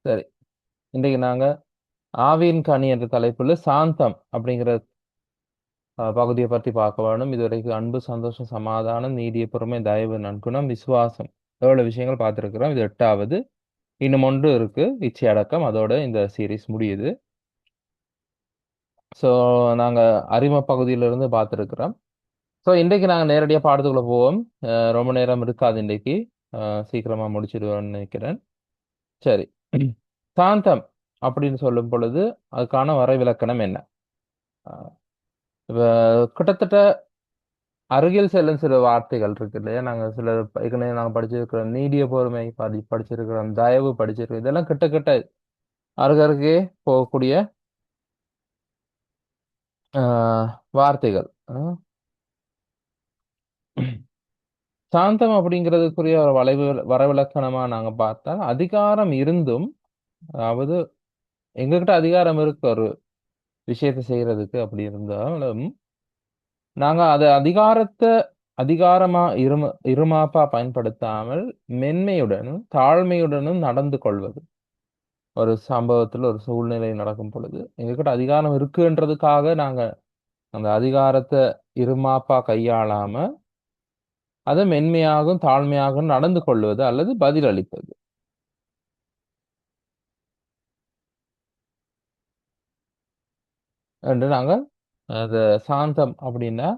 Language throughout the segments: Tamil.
சரி. இன்றைக்கு நாங்க ஆவியின் கனி என்ற தலைப்புல சாந்தம் அப்படிங்கிற பகுதியை பற்றி பார்க்க வேணும். இதுவரைக்கும் அன்பு, சந்தோஷம், சமாதானம், நீடிய பொறுமை, தயவு, நற்குணம், விசுவாசம் எவ்வளவு விஷயங்கள் பார்த்திருக்கிறோம். இது 8வது. இன்னும் ஒன்று இருக்கு, இச்சை அடக்கம். அதோட இந்த சீரிஸ் முடியுது. ஸோ நாங்க அறிமுக பகுதியிலிருந்து பார்த்திருக்கிறோம். ஸோ இன்றைக்கு நாங்க நேரடியா பாடத்துக்குள்ள போவோம். ரொம்ப நேரம் இருக்காது இன்றைக்கு. சீக்கிரமா முடிச்சிடுவோம்னு நினைக்கிறேன். சரி. சாந்தம் அப்படின்னு சொல்லும் பொழுது அதுக்கான வரைவிலக்கணம் என்ன? அஹ் இப்ப கிட்டத்தட்ட அருகில் செல்லும் சில வார்த்தைகள் இருக்கு இல்லையா? நாங்க சில ஏற்கனவே நாங்க படிச்சிருக்கிறோம். நீடிய பொறுமை படிச்சிருக்கிறோம். தயவு படிச்சிருக்கிறோம். இதெல்லாம் கிட்ட அருகருகே போகக்கூடிய ஆஹ், வார்த்தைகள். சாந்தம் அப்படிங்கிறதுக்குரிய ஒரு வரவிலக்கணமா நாங்க பார்த்தால் அதிகாரம் இருந்தும், அதாவது எங்ககிட்ட அதிகாரம் இருக்கு ஒரு விஷயத்தை செய்யறதுக்கு. அப்படி இருந்தாலும் நாங்க அது அதிகாரத்தை அதிகாரமா இருமாப்பா பயன்படுத்தாமல் மென்மையுடனும் தாழ்மையுடனும் நடந்து கொள்வது. ஒரு சம்பவத்துல ஒரு சூழ்நிலை நடக்கும் பொழுது எங்ககிட்ட அதிகாரம் இருக்குன்றதுக்காக நாங்க அந்த அதிகாரத்தை இருமாப்பா கையாளாம அதை மென்மையாகவும் தாழ்மையாகவும் நடந்து கொள்வது அல்லது பதிலளிப்பது என்று நாங்க அது சாந்தம் அப்படின்னா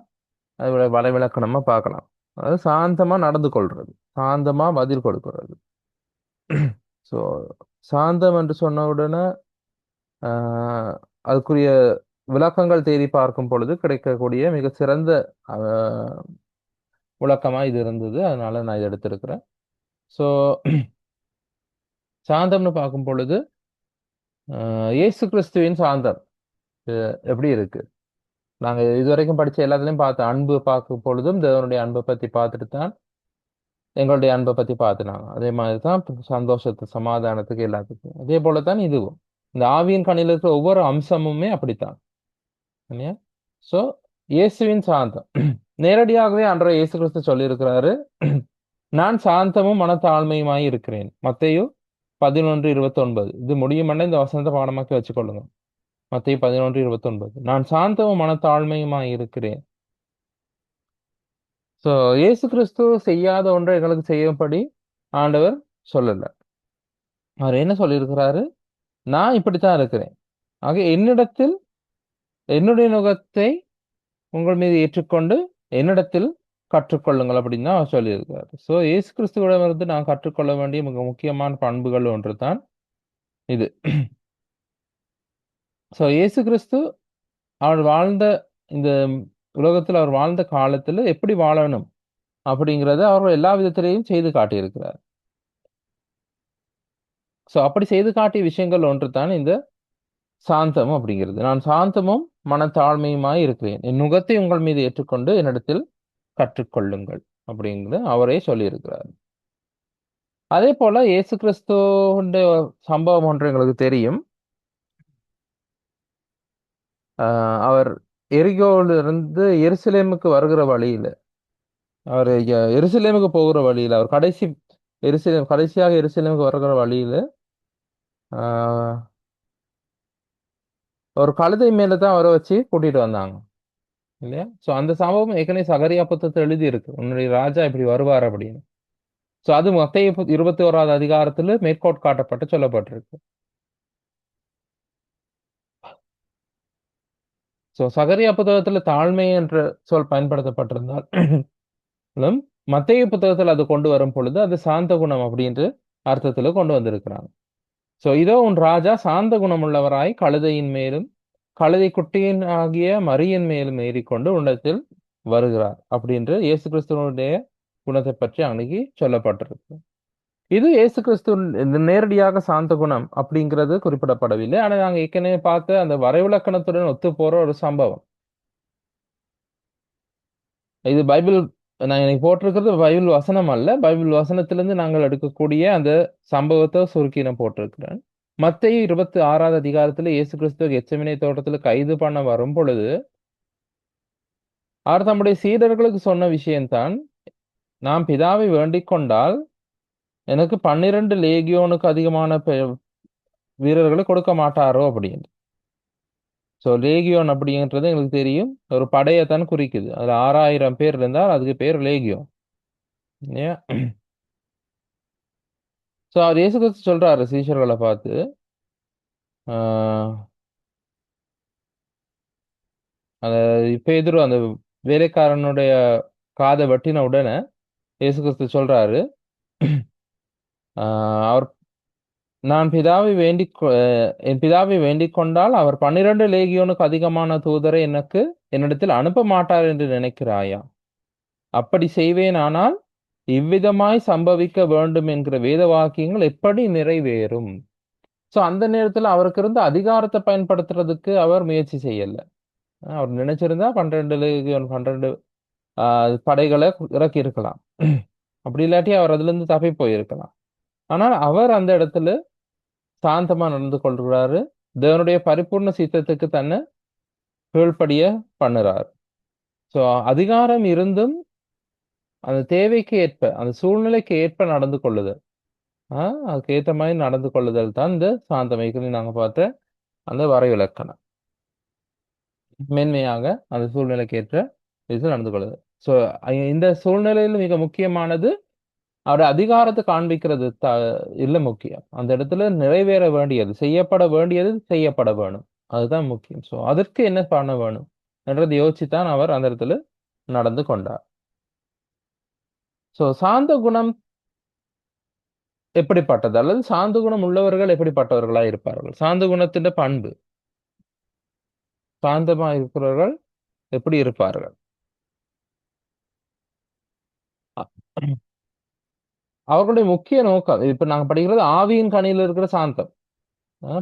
அதோட வரைவிலக்கணமா பார்க்கலாம். அதாவது சாந்தமா நடந்து கொள்றது, சாந்தமா பதில் கொடுக்கிறது. ஸோ சாந்தம் என்று சொன்ன உடனே ஆஹ், அதுக்குரிய விளக்கங்கள் தேடி பார்க்கும் பொழுது கிடைக்கக்கூடிய மிக சிறந்த ஆஹ், விளக்கமா இது இருந்தது. அதனால நான் இதை எடுத்திருக்கிறேன். ஸோ சாந்தம்னு பார்க்கும் பொழுது இயேசு கிறிஸ்துவின் சாந்தம் எப்படி இருக்கு? நாங்க இதுவரைக்கும் படிச்ச எல்லாத்துலயும் பார்த்த அன்பு பார்க்கும் பொழுதும் தேவனுடைய அன்பை பத்தி பார்த்துட்டு தான் எங்களுடைய அன்பை பத்தி பார்த்துனாங்க. அதே மாதிரி தான் சந்தோஷத்து, சமாதானத்துக்கு, எல்லாத்துக்கும் அதே போலதான் இதுவும். இந்த ஆவியின் கனியில் இருக்கிற ஒவ்வொரு அம்சமுமே அப்படித்தான். இல்லையா? சோ இயேசுவின் சாந்தம் நேரடியாகவே அன்றைய இயேசு கிறிஸ்து சொல்லியிருக்கிறாரு, நான் சாந்தமும் மனத்தாழ்மையுமாய் இருக்கிறேன். மத்தேயு 11:29. இது முடியுமல்ல இந்த வசனத்தை பாடமாக்கி வச்சுக்கொள்ளுங்க. மத்தேயு 11:29. நான் சாந்தமும் மனத்தாழ்மையுமாய் இருக்கிறேன். சோ இயேசு கிறிஸ்து செய்யாத ஒன்றை எங்களுக்கு செய்யும்படி ஆண்டவர் சொல்லல. அவர் என்ன சொல்லியிருக்கிறாரு? நான் இப்படித்தான் இருக்கிறேன். ஆக என்னிடத்தில் என்னுடைய நுகத்தை உங்கள் மீது ஏற்றுக்கொண்டு என்னிடத்தில் கற்றுக்கொள்ளுங்கள் அப்படின்னு தான் அவர் சொல்லியிருக்கிறார். ஸோ இயேசு கிறிஸ்துவிடமிருந்து நான் கற்றுக்கொள்ள வேண்டிய மிக முக்கியமான பண்புகள் ஒன்று தான் இது. ஸோ இயேசு கிறிஸ்து அவர் வாழ்ந்த இந்த உலகத்தில் அவர் வாழ்ந்த காலத்துல எப்படி வாழணும் அப்படிங்கிறத அவர் எல்லா விதத்திலையும் செய்து காட்டியிருக்கிறார். ஸோ அப்படி செய்து காட்டிய விஷயங்கள் ஒன்று தான் இந்த சாந்தம் அப்படிங்கிறது. நான் சாந்தமும் மனத்தாழ்மையுமாய் இருக்கிறேன். என் நுகத்தை உங்கள் மீது ஏற்றுக்கொண்டு என்னிடத்தில் கற்றுக்கொள்ளுங்கள் அப்படிங்கிறது அவரே சொல்லியிருக்கிறார். அதே போல இயேசு கிறிஸ்துவுடைய சம்பவம் ஒன்று எங்களுக்கு தெரியும். அவர் எரிகோவிலிருந்து எருசலேமுக்கு வருகிற வழியில, அவர் எருசலேமுக்கு போகிற வழியில, அவர் கடைசியாக எருசலேமுக்கு வருகிற வழியில ஆஹ், ஒரு கழுதை மேல தான் அவரை வச்சு கூட்டிட்டு வந்தாங்க இல்லையா? சோ அந்த சம்பவம் ஏற்கனவே சகரியா புத்தகத்தில் எழுதி இருக்கு, உன்னுடைய ராஜா இப்படி வருவார் அப்படின்னு. சோ அது மத்தேயு 21வது அதிகாரத்துல மேற்கோட் காட்டப்பட்டு சொல்லப்பட்டிருக்கு. சோ சகரியா புத்தகத்துல தாழ்மை என்ற சொல் பயன்படுத்தப்பட்டிருந்தாலும் மத்தேயு புத்தகத்துல அது கொண்டு வரும் பொழுது அது சாந்த குணம் அப்படின்ற அர்த்தத்துல கொண்டு வந்திருக்கிறாங்க. சோ இதோ உன் ராஜா சாந்த குணமுள்ளவராய் கழுதையின் மேலும் கழுதை குட்டியின் ஆகிய மரியின் மேலும் ஏறிக்கொண்டு உன்னிடத்தில் வருகிறார் அப்படின்று இயேசு கிறிஸ்துவனுடைய குணத்தை பற்றி அன்னைக்கு சொல்லப்பட்டிருக்கு. இது இயேசு கிறிஸ்து நேரடியாக சாந்த குணம் அப்படிங்கிறது குறிப்பிடப்படவில்லை. ஆனா நாங்க ஏற்கனவே பார்த்த அந்த வரைவிலக்கணத்துடன் ஒத்து போற ஒரு சம்பவம். இது பைபிள். நான் இன்னைக்கு போட்டிருக்கிறது பைபிள் வசனம் அல்ல. பைபிள் வசனத்திலிருந்து நாங்கள் எடுக்கக்கூடிய அந்த சம்பவத்தை சுருக்கி நான் போட்டிருக்கிறேன். மத்தேயு 26வது அதிகாரத்துல இயேசு கிறிஸ்து கெத்செமனே தோட்டத்துல கைது பண்ண வரும் பொழுது அவர் தம்முடைய சீடர்களுக்கு சொன்ன விஷயம்தான், நாம் பிதாவை வேண்டிக் கொண்டால் எனக்கு 12 லேகியோனுக்கு அதிகமான வீரர்களை கொடுக்க மாட்டாரோ அப்படின்னு. ஸோ லேகியோன் அப்படிங்கிறது எங்களுக்கு தெரியும், ஒரு படையைத்தான் குறிக்குது. அதுல 6000 பேர் இருந்தால் அதுக்கு பேர் லேகியோன். ஏன்? ஸோ அவர் இயேசு கிறிஸ்து சொல்றாரு சீஷர்களை பார்த்து, ஆஹ் அந்த பேதுரு அந்த வேலைக்காரனுடைய காதை வெட்டின உடனே இயேசு கிறிஸ்து சொல்றாரு, அவர் நான் பிதாவை என் பிதாவை வேண்டிக் கொண்டால் அவர் 12 லேகியோனுக்கு அதிகமான தூதரை என்னிடத்தில் அனுப்ப மாட்டார் என்று நினைக்கிறாயா? அப்படி செய்வேனானால் இவ்விதமாய் சம்பவிக்க வேண்டும் என்கிற வேத வாக்கியங்கள் எப்படி நிறைவேறும்? சோ அந்த நேரத்துல அவருக்கு இருந்த அதிகாரத்தை பயன்படுத்துறதுக்கு அவர் முயற்சி செய்யல. அவர் நினைச்சிருந்தா 12 லேகியோன் 12 படைகளை இறக்கி இருக்கலாம். அப்படி இல்லாட்டி அவர் அதுல இருந்து தப்பி போயிருக்கலாம். ஆனால் அவர் அந்த இடத்துல சாந்தமா நடந்து கொள்கிறாரு. தேவனுடைய பரிபூர்ண சித்தத்துக்கு தன்னை கீழ்ப்படிய பண்ணுறார். சோ அதிகாரம் இருந்தும் அந்த தேவைக்கு ஏற்ப, அந்த சூழ்நிலைக்கு ஏற்ப நடந்து கொள்ளுதல். அதுக்கு ஏத்த மாதிரி நடந்து கொள்ளுதல் தான் இந்த சாந்தமைக்கு நாங்க பார்த்த அந்த வரைவிலக்கணம். மேன்மையாக அந்த சூழ்நிலைக்கு ஏற்ற இது நடந்து கொள்ளுதல். சோ இந்த சூழ்நிலையில் மிக முக்கியமானது அவருடைய அதிகாரத்தை காண்பிக்கிறது இல்ல முக்கியம். அந்த இடத்துல நிறைவேற வேண்டியது, செய்யப்பட வேண்டியது செய்யப்பட வேணும். அதுதான் முக்கியம். சோ அதற்கு என்ன பண்ண வேணும் என்றதை யோசிச்சுதான் அவர் அந்த இடத்துல நடந்து கொண்டார். சோ சாந்த குணம் எப்படிப்பட்டது, அல்லது சாந்த குணம் உள்ளவர்கள் எப்படிப்பட்டவர்களா இருப்பார்கள்? சாந்த குணத்தின் பண்பு, சாந்தமா இருக்கிறவர்கள் எப்படி இருப்பார்கள்? அ- அவர்களுடைய முக்கிய நோக்கம், இப்ப நாங்க படிக்கிறது ஆவியின் கனியில் இருக்கிற சாந்தம்.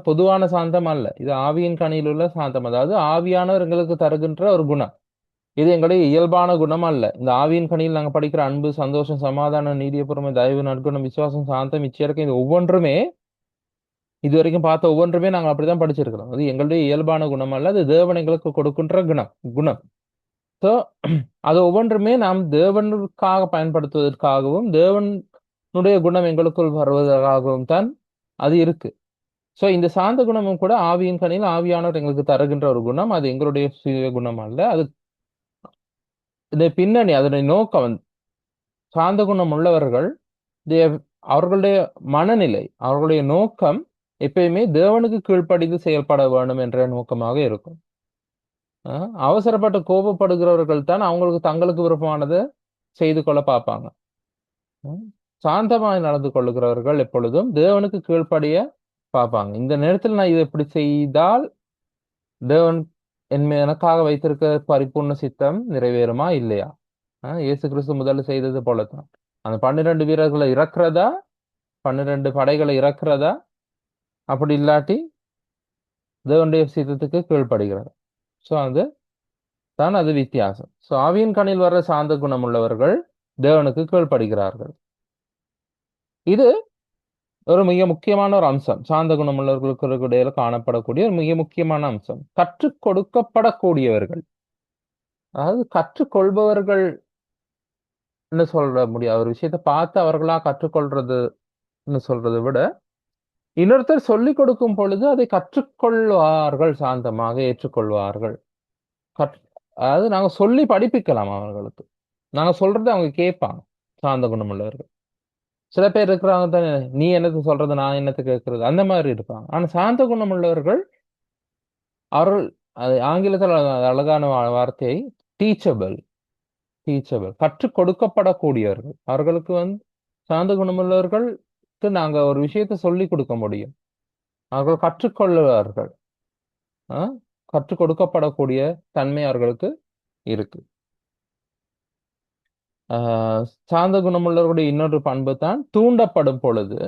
பொதுவான சாந்தம் அல்ல, இது ஆவியின் கனியில் உள்ள சாந்தம். அதாவது ஆவியானவர் எங்களுக்கு தருகின்ற ஒரு குணம். இது எங்களுடைய இயல்பான குணம் அல்ல. இந்த ஆவியின் கனியில் நாங்க படிக்கிற அன்பு, சந்தோஷம், சமாதானம், நீடிய பொறுமை, தயவு, நற்குணம், விசுவாசம், சாந்தம், இச்சையடக்கம், இது ஒவ்வொன்றுமே இது வரைக்கும் பார்த்த ஒவ்வொன்றுமே நாங்க அப்படிதான் படிச்சிருக்கிறோம். அது எங்களுடைய இயல்பான குணம் அல்ல, அது தேவன் எங்களுக்கு கொடுக்கின்ற குணம். சோ அது ஒவ்வொன்றுமே நாம் தேவனுக்காக பயன்படுத்துவதற்காகவும் தேவனுடைய குணம் எங்களுக்குள் வருவதற்காகவும் தான் அது இருக்கு. சோ இந்த சாந்த குணமும் கூட ஆவியின் கனியில் ஆவியானவர் எங்களுக்கு தருகின்ற ஒரு குணம். அது எங்களுடைய சுய குணம் அல்ல. அது இந்த பின்னணி, அதனுடைய நோக்கம் சாந்த குணம் உள்ளவர்கள் they- அவர்களுடைய மனநிலை, அவர்களுடைய நோக்கம் எப்பயுமே தேவனுக்கு கீழ்ப்படிந்து செயல்பட வேண்டும் என்ற நோக்கமாக இருக்கும். அவசரப்பட்டு கோபப்படுகிறவர்கள் தான் அவங்களுக்கு தங்களுக்கு விருப்பமானதை செய்து கொள்ள பார்ப்பாங்க. அஹ் சாந்தமாய் நடந்து கொள்ளுகிறவர்கள் எப்பொழுதும் தேவனுக்கு கீழ்ப்படிய பார்ப்பாங்க. இந்த நேரத்தில் நான் இதை இப்படி செய்தால் தேவன் எனக்காக வைத்திருக்க பரிபூர்ண சித்தம் நிறைவேறுமா இல்லையா? இயேசு கிறிஸ்து முதல்ல செய்தது போலத்தான். அந்த 12 வீரர்களை இறக்குறதா, 12 படைகளை இறக்குறதா, அப்படி இல்லாட்டி தேவனுடைய சித்தத்துக்கு கீழ்ப்படுகிறது. சோ அது வித்தியாசம். சோ ஆவியின் கனியில் வர்ற சாந்த குணம் உள்ளவர்கள் தேவனுக்கு கீழ்ப்படுகிறார்கள். இது ஒரு மிக முக்கியமான ஒரு அம்சம். சாந்த குணம் உள்ளவர்களுக்கு இடையில காணப்படக்கூடிய ஒரு மிக முக்கியமான அம்சம். கற்றுக் கொடுக்கப்படக்கூடியவர்கள், அதாவது கற்றுக்கொள்பவர்கள் சொல்ல முடியாது. ஒரு விஷயத்தை பார்த்து அவர்களா கற்றுக்கொள்றதுன்னு சொல்றதை விட, இன்னொருத்தர் சொல்லிக் கொடுக்கும் பொழுது அதை கற்றுக்கொள்வார்கள், சாந்தமாக ஏற்றுக்கொள்வார்கள். கற் அதாவது நாங்க சொல்லி படிப்பிக்கலாம் அவர்களுக்கு. நாங்க சொல்றதை அவங்க கேட்பாங்க. சாந்த குணம் உள்ளவர்கள். சில பேர் இருக்கிறாங்க தானே, நீ என்னத்து சொல்றது, நான் என்னத்து கேட்கறது, அந்த மாதிரி இருப்பாங்க. ஆனா சாந்த குணம் உள்ளவர்கள், அவர்கள் அது ஆங்கிலத்தில் அழகான வார்த்தை டீச்சபிள். டீச்சபிள், கற்றுக் கொடுக்கப்படக்கூடியவர்கள். அவர்களுக்கு சாந்த குணமுள்ளவர்களுக்கு நாங்க ஒரு விஷயத்தை சொல்லி கொடுக்க முடியும். அவர்கள் கற்றுக்கொள்ளுவார்கள். கற்றுக் கொடுக்கப்படக்கூடிய தன்மை அவர்களுக்கு இருக்கு. சாந்த குணமுள்ளவர்களுடைய இன்னொரு பண்பு தான் தூண்டப்படும் பொழுது,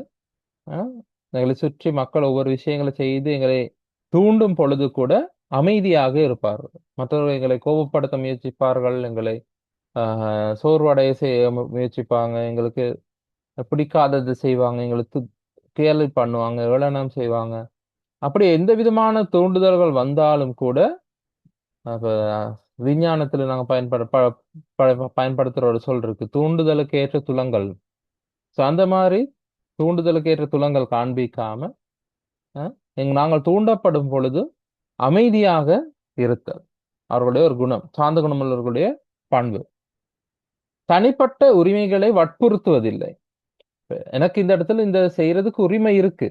எங்களை சுற்றி மக்கள் ஒவ்வொரு விஷயங்களை செய்து எங்களை தூண்டும் பொழுது கூட அமைதியாக இருப்பார்கள். மற்றவர்கள் எங்களை கோபப்படுத்த முயற்சிப்பார்கள், எங்களை சோர்வடைய செய்ய முயற்சிப்பாங்க, எங்களுக்கு பிடிக்காதது செய்வாங்க, எங்களுக்கு கேலி பண்ணுவாங்க, ஏளனம் செய்வாங்க. அப்படி எந்த விதமான தூண்டுதல்கள் வந்தாலும் கூட, அப்ப விஞ்ஞானத்துல நாங்க பயன்படுத்துற ஒரு சொல் இருக்கு, தூண்டுதலுக்கு ஏற்ற துலங்கல். சோ அந்த மாதிரி தூண்டுதலுக்கு ஏற்ற துலங்கல் காண்பிக்காம நாங்கள் தூண்டப்படும் பொழுது அமைதியாக இருத்தல் அவர்களுடைய ஒரு குணம், சாந்த குணமுள்ளவர்களுடைய பண்பு. தனிப்பட்ட உரிமைகளை வற்புறுத்துவதில்லை. எனக்கு இந்த இடத்துல இந்த செய்யறதுக்கு உரிமை இருக்கு,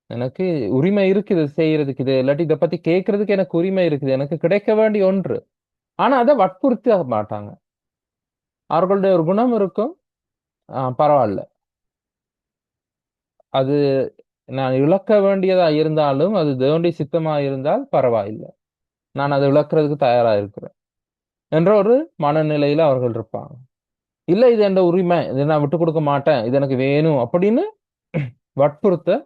எனக்கு உரிமை இருக்கு இது செய்யறதுக்கு, இது இல்லாட்டி இதை பத்தி கேட்கறதுக்கு எனக்கு உரிமை இருக்குது, எனக்கு கிடைக்க வேண்டிய ஒன்று. ஆனா அதை வற்புறுத்த மாட்டாங்க. அவர்களுடைய ஒரு குணம் இருக்கும், பரவாயில்ல, அது நான் இழக்க வேண்டியதா இருந்தாலும் அது தேவனுடைய சித்தமா இருந்தால் பரவாயில்லை, நான் அதை இழக்கிறதுக்கு தயாரா இருக்கிறேன் என்ற ஒரு மனநிலையில அவர்கள் இருப்பாங்க. இல்ல இது என் உரிமை, இதை நான் விட்டு கொடுக்க மாட்டேன், இது எனக்கு வேணும் அப்படின்னு வற்புறுத்த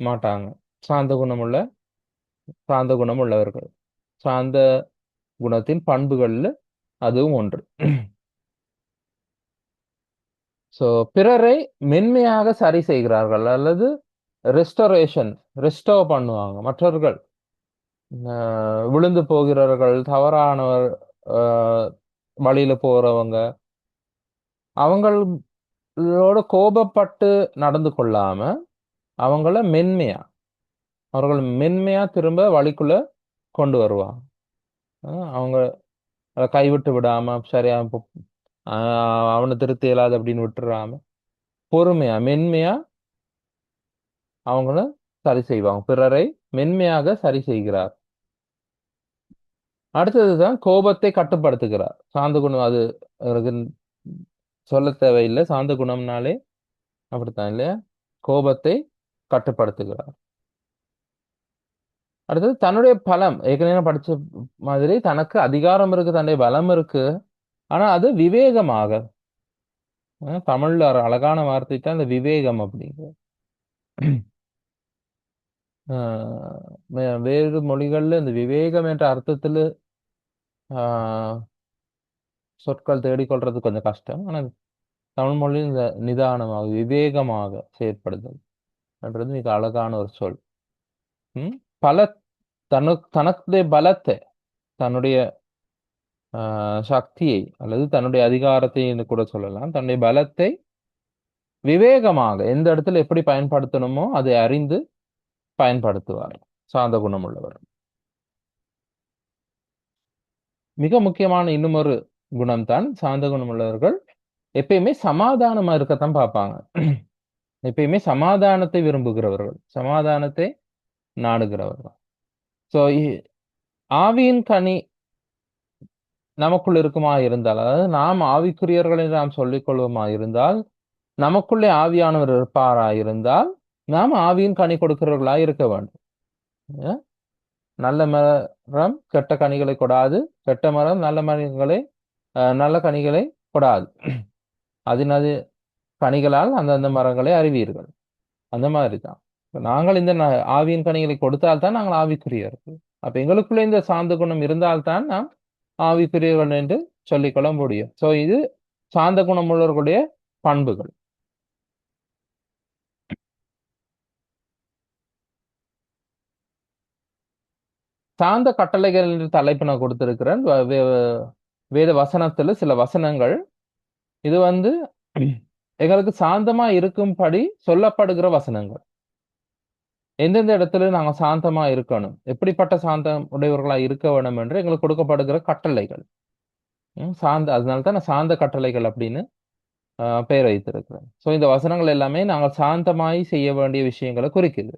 மாட்டாங்க. சாந்த குணமுள்ள சாந்த குணம் உள்ளவர்கள், சாந்த குணத்தின் பண்புகள்ல அதுவும் ஒன்று. சோ பிறரை மென்மையாக சரி செய்கிறார்கள் அல்லது ரெஸ்டோர் பண்ணுவாங்க. மற்றவர்கள் விழுந்து போகிறவர்கள், தவறானவர், வழியில போறவங்க, அவங்களோட கோபப்பட்டு நடந்து கொள்ளாம அவங்கள அவர்கள் மென்மையா திரும்ப வழிக்குள்ள கொண்டு வருவாங்க. அவங்க கைவிட்டு விடாம, சரியா அவனை திருத்தி இயலாது அப்படின்னு விட்டுறாம பொறுமையா மென்மையா அவங்கள சரி செய்வாங்க. பிறரை மென்மையாக சரி செய்கிறார். அடுத்ததுதான் கோபத்தை கட்டுப்படுத்துகிறார். சாந்த குணம் அது எனக்கு சொல்ல தேவையில்லை, சாந்த குணம்னாலே அப்படித்தான் இல்லையா? கோபத்தை கட்டுப்படுத்துகிறார். அடுத்தது தன்னுடைய பலம், ஏற்கனவே படிச்ச மாதிரி தனக்கு அதிகாரம் இருக்கு, தன்னுடைய பலம் இருக்கு, ஆனா அது விவேகமாக. தமிழ்ல ஒரு அழகான வார்த்தை தான் இந்த விவேகம் அப்படிங்கிற. வேறு மொழிகள்ல இந்த விவேகம் என்ற அர்த்தத்துல சொற்கள் தேடிக்கொள்றது கொஞ்சம் கஷ்டம். ஆனா தமிழ் மொழியில் இந்த நிதானமாக விவேகமாக செயற்படுதல் என்றது மிக அழகான ஒரு சொல். பல தனக்குடைய பலத்தை, தன்னுடைய சக்தியை அல்லது தன்னுடைய அதிகாரத்தை என்று கூட சொல்லலாம், தன்னுடைய பலத்தை விவேகமாக எந்த இடத்துல எப்படி பயன்படுத்தணுமோ அதை அறிந்து பயன்படுத்துவார் சாந்த குணம் உள்ளவர். மிக முக்கியமான இன்னும் ஒரு குணம் தான், சாந்த குணம் உள்ளவர்கள் எப்பயுமே சமாதானமா இருக்கத்தான் பார்ப்பாங்க. எப்பயுமே சமாதானத்தை விரும்புகிறவர்கள், சமாதானத்தை நாடுகிறவர்கள். சோ ஆவியின் கனி நமக்குள் இருக்குமா இருந்தால், அதாவது நாம் ஆவிக்குரியவர்களை நாம் சொல்லிக் கொள்வோமா இருந்தால், நமக்குள்ளே ஆவியானவர் இருப்பாரா இருந்தால் நாம் ஆவியின் கனி கொடுக்கிறவர்களாய் இருக்க வேண்டும். நல்ல மரம் கெட்ட கனிகளை கொடாது, கெட்ட மரம் நல்ல கனிகளை கொடாது, அதனது கனிகளால் அந்தந்த மரங்களை அறிவீர்கள். அந்த மாதிரி தான் நாங்கள் இந்த ஆவியின் கனிகளை கொடுத்தால்தான் நாங்கள் ஆவிக்குரியவர்கள். அப்ப எங்களுக்குள்ள இந்த சாந்த குணம் இருந்தால்தான் நாம் ஆவிக்குரியவர்கள் என்று சொல்லிக்கொள்ள முடியும். சோ இது சாந்த குணம் உள்ளவர்களுடைய பண்புகள். சாந்த கட்டளைகள் என்று தலைப்பு நான் கொடுத்திருக்கிறேன். வேத வசனத்துல சில வசனங்கள், இது எங்களுக்கு சாந்தமா இருக்கும்படி சொல்லப்படுகிற வசனங்கள். எந்தெந்த இடத்துல நாங்க சாந்தமா இருக்கணும், எப்படிப்பட்ட சாந்தம் உடையவர்களா இருக்க வேணும் என்று எங்களுக்கு கொடுக்கப்படுகிற கட்டளைகள். அதனால்தான் நான் சாந்த கட்டளைகள் அப்படின்னு பெயர் வைத்திருக்கிறேன். சோ இந்த வசனங்கள் எல்லாமே நாங்கள் சாந்தமாய் செய்ய வேண்டிய விஷயங்களை குறிக்குது.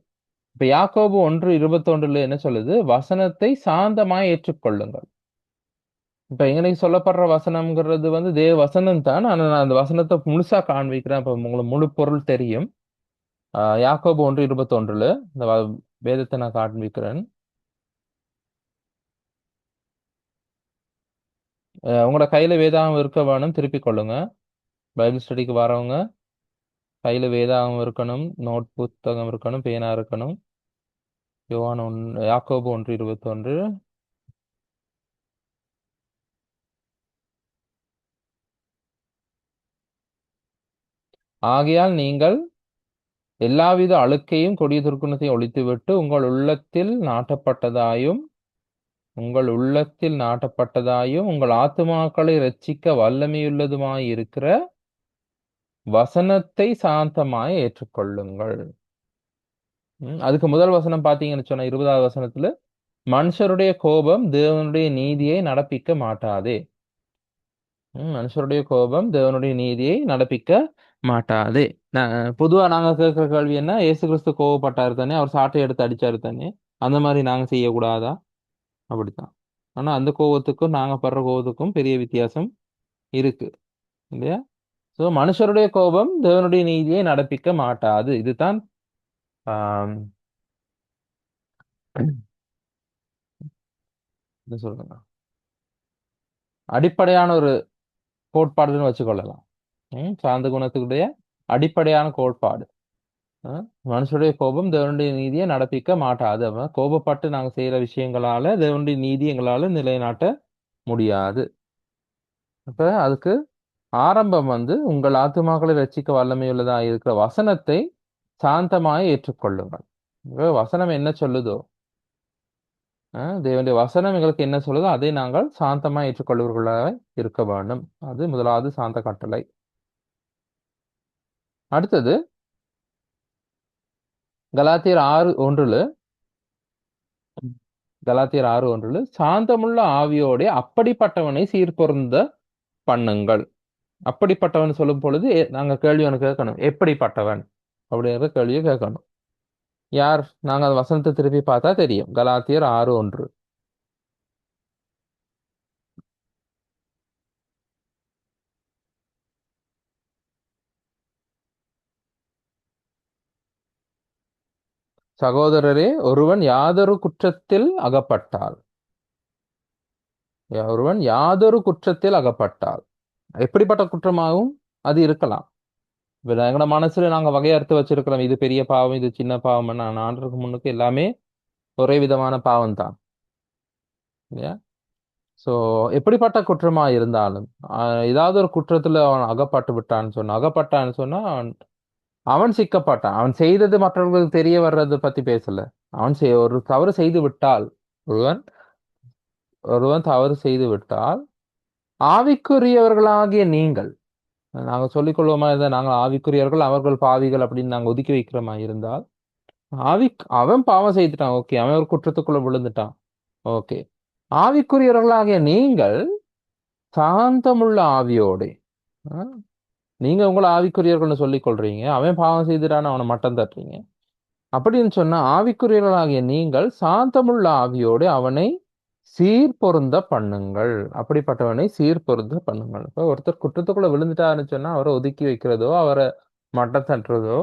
இப்ப யாக்கோபு 1:21 என்ன சொல்லுது? வசனத்தை சாந்தமாய் ஏற்றுக்கொள்ளுங்கள். இப்ப எங்களுக்கு சொல்லப்படுற வசனம்ங்கிறது தேவ வசனம் தான். ஆனா நான் அந்த வசனத்தை முழுசா காண்பிக்கிறேன், அப்ப உங்களுக்கு முழு பொருள் தெரியும். யாக்கோபு 1:21 இந்த வேதத்தை நான் காண்பிக்கிறேன். உங்களோட கையில வேதாகம் இருக்க வேணும், திருப்பிக் கொள்ளுங்க. பைபிள் ஸ்டடிக்கு வரவங்க கையில வேதாகம் இருக்கணும், நோட் புத்தகம் இருக்கணும், பேனா இருக்கணும். யாக்கோபு 1:21. ஆகையால் நீங்கள் எல்லாவித அழுக்கையும் கொடிய துர்க்குணத்தையும் ஒழித்துவிட்டு உங்கள் உள்ளத்தில் நாட்டப்பட்டதாயும் உங்கள் ஆத்துமாக்களை இரட்சிக்க வல்லமையுள்ளதுமாய் இருக்கிற வசனத்தை சாந்தமாய் ஏற்றுக்கொள்ளுங்கள். அதுக்கு முதல் வசனம் பாத்தீங்கன்னு சொன்னா 20வது வசனத்துல மனுஷருடைய கோபம் தேவனுடைய நீதியை நடப்பிக்க மாட்டாதே. மனுஷருடைய கோபம் தேவனுடைய நீதியை நடப்பிக்க மாட்டாதே. பொதுவா நாங்க கேட்கிற கேள்வி என்ன, இயேசு கிறிஸ்து கோவப்பட்டாரு தானே, அவர் சாட்டை எடுத்து அடிச்சாரு தானே, அந்த மாதிரி நாங்க செய்யக்கூடாதா? அப்படித்தான். ஆனா அந்த கோபத்துக்கும் நாங்க படுற கோபத்துக்கும் பெரிய வித்தியாசம் இருக்கு இல்லையா? சோ மனுஷருடைய கோபம் தேவனுடைய நீதியை நடப்பிக்க மாட்டாது. இதுதான் ஆம், என்ன சொல்லுங்க, அடிப்படையான ஒரு கோட்பாடுன்னு வச்சுக்கொள்ளலாம். சாந்த குணத்துக்குடைய அடிப்படையான கோட்பாடு. மனுஷருடைய கோபம் தேவனுடைய நீதியை நடப்பிக்க மாட்டாது. அவன் கோபப்பட்டு நாங்க செய்யற விஷயங்களால தேவனுடைய நீதி எங்களால நிலைநாட்ட முடியாது. அப்ப அதுக்கு ஆரம்பம் உங்கள் ஆத்துமாக்களை ரட்சிக்க வல்லமையுள்ளதா இருக்கிற வசனத்தை சாந்தமாய் ஏற்றுக்கொள்ளுங்கள். இப்ப வசனம் என்ன சொல்லுதோ, தேவனுடைய வசனம் எங்களுக்கு என்ன சொல்லுதோ அதை நாங்கள் சாந்தமாய் ஏற்றுக்கொள்வர்களாக இருக்க வேண்டும். அது முதலாவது சாந்த கட்டளை. அடுத்தது கலாத்தியர் 6:1 கலாத்தியர் 6:1 சாந்தமுள்ள ஆவியோட அப்படிப்பட்டவனை சீர்பொருந்த பண்ணுங்கள். அப்படிப்பட்டவன் சொல்லும் பொழுது நாங்க கேள்வி ஒன்று கேட்கணும், எப்படிப்பட்டவன் அப்படிங்கிற கேள்வியை கேட்கணும். யார்? நாங்க அந்த வசனத்தை திருப்பி பார்த்தா தெரியும். கலாத்தியர் 6:1 சகோதரரே, ஒருவன் யாதொரு குற்றத்தில் அகப்பட்டால் ஒருவன் யாதொரு குற்றத்தில் அகப்பட்டால் எப்படிப்பட்ட குற்றமாகவும் அது இருக்கலாம். இப்ப எங்களோட மனசுல நாங்க வகையறுத்து வச்சிருக்கிறோம், இது பெரிய பாவம், இது சின்ன பாவம். நான் ஆண்டருக்கு முன்னுக்கு எல்லாமே ஒரே விதமான பாவம் தான் இல்லையா? சோ எப்படிப்பட்ட குற்றமா இருந்தாலும் ஏதாவது ஒரு குற்றத்துல அவன் அகப்பட்டான்னு சொன்னா அவன் சிக்கப்பட்டான். அவன் செய்தது மற்றவர்களுக்கு தெரிய வர்றது பத்தி பேசல. ஒரு தவறு செய்து விட்டால், ஒருவன் ஒருவன் தவறு செய்து விட்டால் ஆவிக்குரியவர்களாகிய நீங்கள், நாங்க சொல்லிக் கொள்வோமா இருந்தா நாங்கள் ஆவிக்குரியவர்கள் அவர்கள் பாவிகள் அப்படின்னு நாங்க ஒதுக்கி வைக்கிறோமா இருந்தால், ஆவி அவன் பாவம் செய்துட்டான், ஓகே, அவன் ஒரு குற்றத்துக்குள்ள விழுந்துட்டான், ஓகே. ஆவிக்குரியவர்களாகிய நீங்கள் சாந்தமுள்ள ஆவியோடு, நீங்க உங்களை ஆவிக்குரியவர்கள்னு சொல்லிக் கொள்றீங்க, அவன் பாவம் செய்துட்டான்னு அவனை மட்டம் தட்டுறீங்க. அப்படின்னு சொன்னா ஆவிக்குரியவர்களாகிய நீங்கள் சாந்தமுள்ள ஆவியோடு அவனை சீர்பொருந்த பண்ணுங்கள். அப்படிப்பட்டவனை சீர்பொருந்த பண்ணுங்கள். இப்ப ஒருத்தர் குற்றத்துக்குள்ள விழுந்துட்டாருன்னு சொன்னா அவரை ஒதுக்கி வைக்கிறதோ அவரை மட்டம் தட்டுறதோ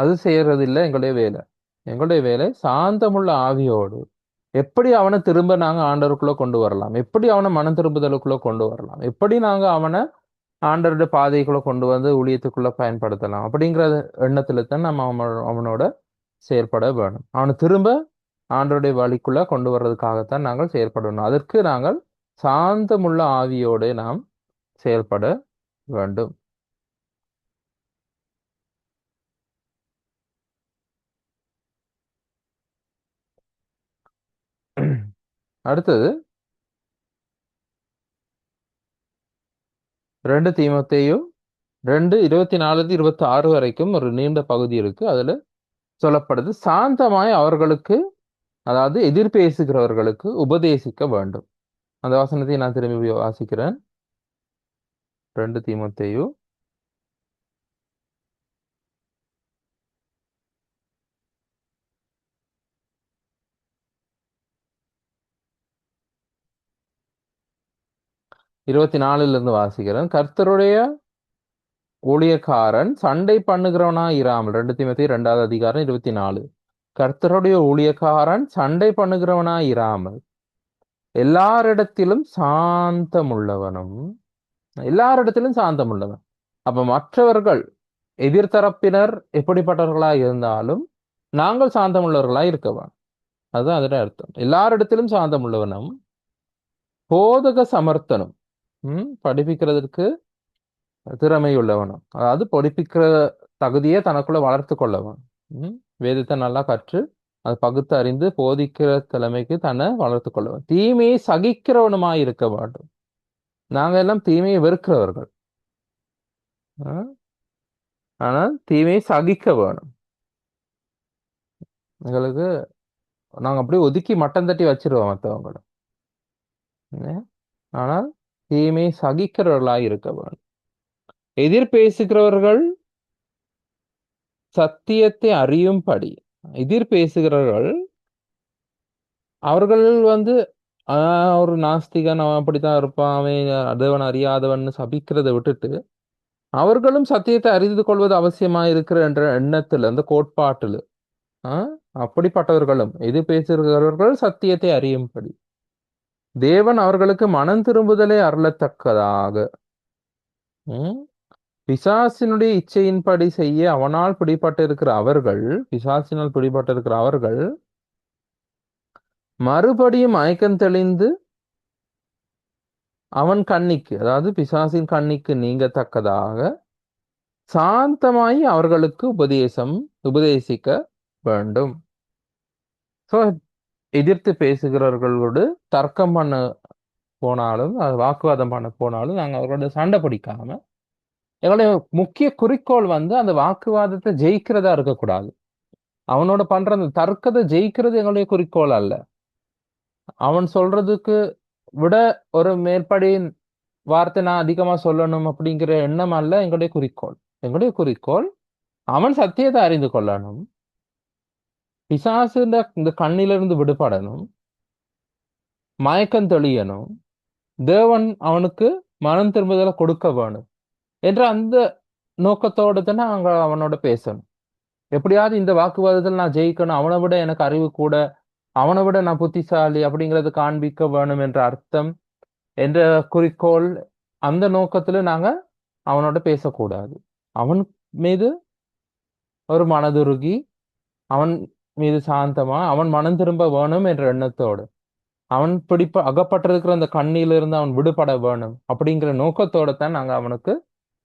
அது செய்யறது இல்லை எங்களுடைய வேலை. எங்களுடைய வேலை சாந்தமுள்ள ஆவியோடு எப்படி அவனை திரும்ப நாங்க ஆண்டவருக்குள்ள கொண்டு வரலாம், எப்படி அவனை மனம் திரும்புதலுக்குள்ள கொண்டு வரலாம், எப்படி நாங்க அவனை ஆண்டவருடைய பாதைக்குள்ள கொண்டு வந்து ஊழியத்துக்குள்ள பயன்படுத்தலாம் அப்படிங்கிற எண்ணத்துல தான் நம்ம அவனோட செயற்பட வேணும். அவனை திரும்ப ஆண்டவருடைய வழிக்குள்ள கொண்டு வர்றதுக்காகத்தான் நாங்கள் செயற்படணும். அதற்கு நாங்கள் சாந்தமுள்ள ஆவியோடு நாம் செயல்பட வேண்டும். அடுத்தது 2 தீமோத்தேயு 2:24-26 வரைக்கும் ஒரு நீண்ட பகுதி இருக்கு. அதுல சொல்லப்படுது, சாந்தமாய் அவர்களுக்கு, அதாவது எதிர்பேசுகிறவர்களுக்கு உபதேசிக்க வேண்டும். அந்த வசனத்தை நான் திரும்பி வாசிக்கிறேன். 2 தீமோத்தேயு 24 இருந்து வாசிக்கிறேன். கர்த்தருடைய ஊழியக்காரன் சண்டை பண்ணுகிறவனா இராமல், 2 தீமோத்தேயு 2வது அதிகாரம் 24. கர்த்தருடைய ஊழியக்காரன் சண்டை பண்ணுகிறவனா இராமல் எல்லாரிடத்திலும் சாந்தமுள்ளவனும், எல்லாரிடத்திலும் சாந்தமுள்ளவன். அப்ப மற்றவர்கள் எதிர்த்தரப்பினர் எப்படிப்பட்டவர்களா இருந்தாலும் நாங்கள் சாந்தமுள்ளவர்களா இருக்கவன். அதுதான் அதோட அர்த்தம். எல்லாரிடத்திலும் சாந்தமுள்ளவனும் போதக சமர்த்தனும், படிப்பிக்கிறதுக்கு திறமை உள்ளவனும், அதாவது படிப்பிக்கிற தகுதியை தனக்குள்ள வளர்த்து கொள்ளவன். வேதத்தை நல்லா கற்று அதை பகுத்து அறிந்து போதிக்கிற தலைமைக்கு தன்னை வளர்த்து கொள்ளவன். தீமையை சகிக்கிறவனுமாய் இருக்க வேண்டும். நாங்க எல்லாம் தீமையை வெறுக்கிறவர்கள், ஆனால் தீமையை சகிக்க வேணும். எங்களுக்கு நாங்க அப்படியே ஒதுக்கி மட்டம் தட்டி வச்சிருவோம் மற்றவங்கள. ஆனால் தீமை சகிக்கிறவர்களாய் இருக்க வேண்டும். எதிர் பேசுகிறவர்கள் சத்தியத்தை அறியும்படி. எதிர் பேசுகிறவர்கள் அவர்கள் வந்து ஒரு நாஸ்திகன், அவன் அப்படித்தான் இருப்பான், அவன் தேவன் அறியாதவன் சபிக்கிறதை விட்டுட்டு அவர்களும் சத்தியத்தை அறிந்து கொள்வது அவசியமா இருக்கிற என்ற எண்ணத்துல, அந்த கோட்பாட்டுல அப்படிப்பட்டவர்களும் எதிர் பேசுகிறவர்கள் சத்தியத்தை அறியும்படி தேவன் அவர்களுக்கு மனம் திரும்புதலை அருளத்தக்கதாக பிசாசினுடைய இச்சையின்படி செய்ய அவனால் பிடிபட்டிருக்கிற அவர்கள், பிசாசினால் பிடிபட்டிருக்கிற அவர்கள் மறுபடியும் மயக்கம் தெளிந்து அவன் கண்ணிக்கு, அதாவது பிசாசின் கண்ணிக்கு நீங்கத்தக்கதாக சாந்தமாய் அவர்களுக்கு உபதேசிக்க வேண்டும். ஸோ எதிர்த்து பேசுகிறவர்களோடு தர்க்கம் பண்ண போனாலும், வாக்குவாதம் பண்ண போனாலும் நாங்கள் அவர்களோட சண்டை பிடிக்காம, எங்களுடைய முக்கிய குறிக்கோள் வந்து அந்த வாக்குவாதத்தை ஜெயிக்கிறதா இருக்கக்கூடாது. அவனோட பண்ற அந்த தர்க்கத்தை ஜெயிக்கிறது எங்களுடைய குறிக்கோள் அல்ல. அவன் சொல்றதுக்கு விட ஒரு மேற்படி வார்த்தை நான் அதிகமா சொல்லணும் அப்படிங்கிற எண்ணம் அல்ல எங்களுடைய குறிக்கோள். எங்களுடைய குறிக்கோள் அவன் சத்தியத்தை அறிந்து கொள்ளணும், பிசாசு இந்த கண்ணிலிருந்து விடுபடணும், மயக்கம் தெளியணும், தேவன் அவனுக்கு மனம் திரும்புதலை கொடுக்க வேணும் என்ற அந்த நோக்கத்தோடு தானே அங்க அவனோட பேசணும். எப்படியாவது இந்த வாக்குவாதத்தில் நான் ஜெயிக்கணும், அவனை விட எனக்கு அறிவு கூட, அவனை விட நான் புத்திசாலி அப்படிங்கறது காண்பிக்க வேணும் என்ற அர்த்தம், என்ற குறிக்கோள், அந்த நோக்கத்துல நாங்க அவனோட பேசக்கூடாது. அவன் மீது ஒரு மனதுருகி, அவன் மீது சாந்தமா அவன் மனம் திரும்ப வேணும் என்ற எண்ணத்தோடு, அவன் அகப்பட்டிருக்கிற அந்த கண்ணிலிருந்து அவன் விடுபட வேணும் அப்படிங்கிற நோக்கத்தோட தான் நாங்க அவனுக்கு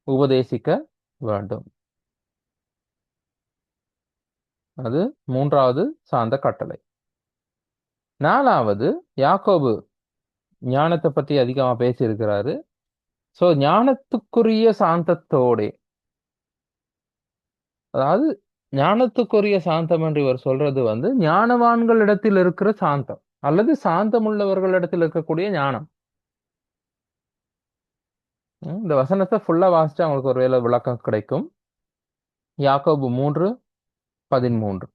உபதேசிக்க வேண்டும். அது 3வது சாந்த கட்டளை. 4வது, யாக்கோபு ஞானத்தை பத்தி அதிகமா பேசியிருக்கிறாரு. சோ ஞானத்துக்குரிய சாந்தத்தோட, அதாவது ஞானத்துக்குரிய சாந்தம் என்று இவர் சொல்றது வந்து ஞானவான்களிடத்தில் இருக்கிற சாந்தம் அல்லது சாந்தம் உள்ளவர்களிடத்தில் இருக்கக்கூடிய ஞானம். இந்த வசனத்தை ஃபுல்லா வாசிச்சா அவங்களுக்கு ஒருவேளை விளக்கம் கிடைக்கும். யாக்கோபு 3:13.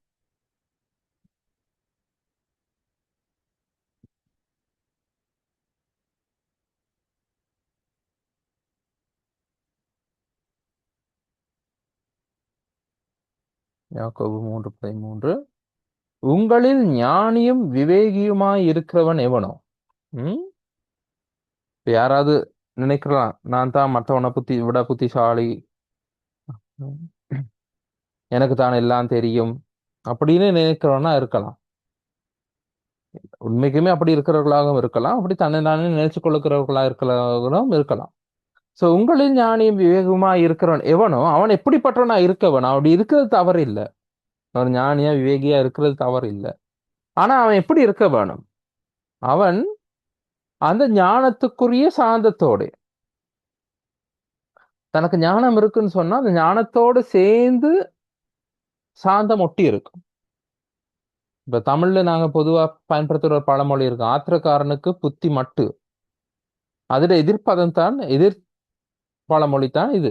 யாக்கோபு 3:13. உங்களில் ஞானியும் விவேகியுமாய் இருக்கிறவன் எவனோ? யாராவது நினைக்கலாம், நான் தான் மற்றவனை விட புத்திசாலி, எனக்கு தான் எல்லாம் தெரியும் அப்படின்னு நினைக்கிறவனா இருக்கலாம். உண்மைக்குமே அப்படி இருக்கிறவர்களாகவும் இருக்கலாம், அப்படி தன்னை தானே நினைச்சு கொள்ளுக்கிறவர்களா இருக்கிறவர்களும் இருக்கலாம். சோ உங்களில் ஞானியும் விவேகமா இருக்கிறவன் எவனோ அவன் எப்படிப்பட்டவனா இருக்கவன். அப்படி இருக்கிறது தவறு இல்லை, ஒரு ஞானியா விவேகியா இருக்கிறது தவறு இல்லை. ஆனா அவன் எப்படி இருக்க வேணும்? அவன் அந்த ஞானத்துக்குரிய சாந்தத்தோடு, தனக்கு ஞானம் இருக்குன்னு சொன்னா அந்த ஞானத்தோடு சேர்ந்து சாந்தம் ஒட்டி இருக்கும். இப்ப தமிழ்ல நாங்க பொதுவா பயன்படுத்துற ஒரு பழமொழி இருக்கு, ஆத்திரக்காரனுக்கு புத்தி மட்டு. அதுல எதிர்ப்பதம் தான், எதிர் பழமொழி தான் இது.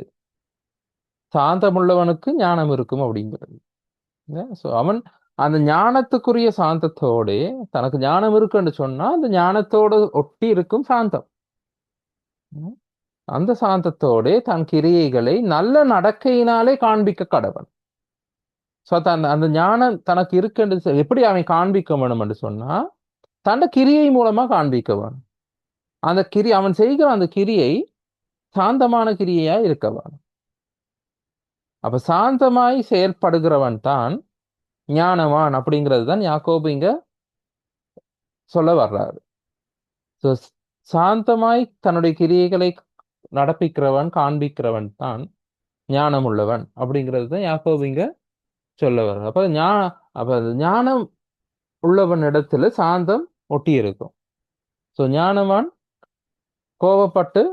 சாந்தமுள்ளவனுக்கு ஞானம் இருக்கும் அப்படிங்கிறது. சோ அவன் அந்த ஞானத்துக்குரிய சாந்தத்தோடு, தனக்கு ஞானம் இருக்குன்னு சொன்னா அந்த ஞானத்தோடு ஒட்டி இருக்கும் சாந்தம், அந்த சாந்தத்தோடு தன் கிரியைகளை நல்ல நடக்கையினாலே காண்பிக்க கடவன். சோ அந்த ஞானம் தனக்கு இருக்குன்னு எப்படி அவன் காண்பிக்க வேணும் என்று சொன்னா தன் கிரியை மூலமா காண்பிக்க வேணும். அந்த அவன் செய்கிற அந்த கிரியை சாந்தமான கிரியையா இருக்க வேணும். அப்ப சாந்தமாய் செயல்படுகிறவன் தான் ஞானவான் அப்படிங்கிறது தான் யாக்கோபு இங்க சொல்ல வர்றாரு. சாந்தமாய் தன்னுடைய கிரியைகளை நடப்பிக்கிறவன், காண்பிக்கிறவன் தான் ஞானம் உள்ளவன் அப்படிங்கிறது தான் யாக்கோபு இங்க சொல்ல வர்றாரு. அப்ப ஞானம் உள்ளவன் இடத்துல சாந்தம் ஒட்டி இருக்கும். சோ ஞானவான் கோபப்பட்டு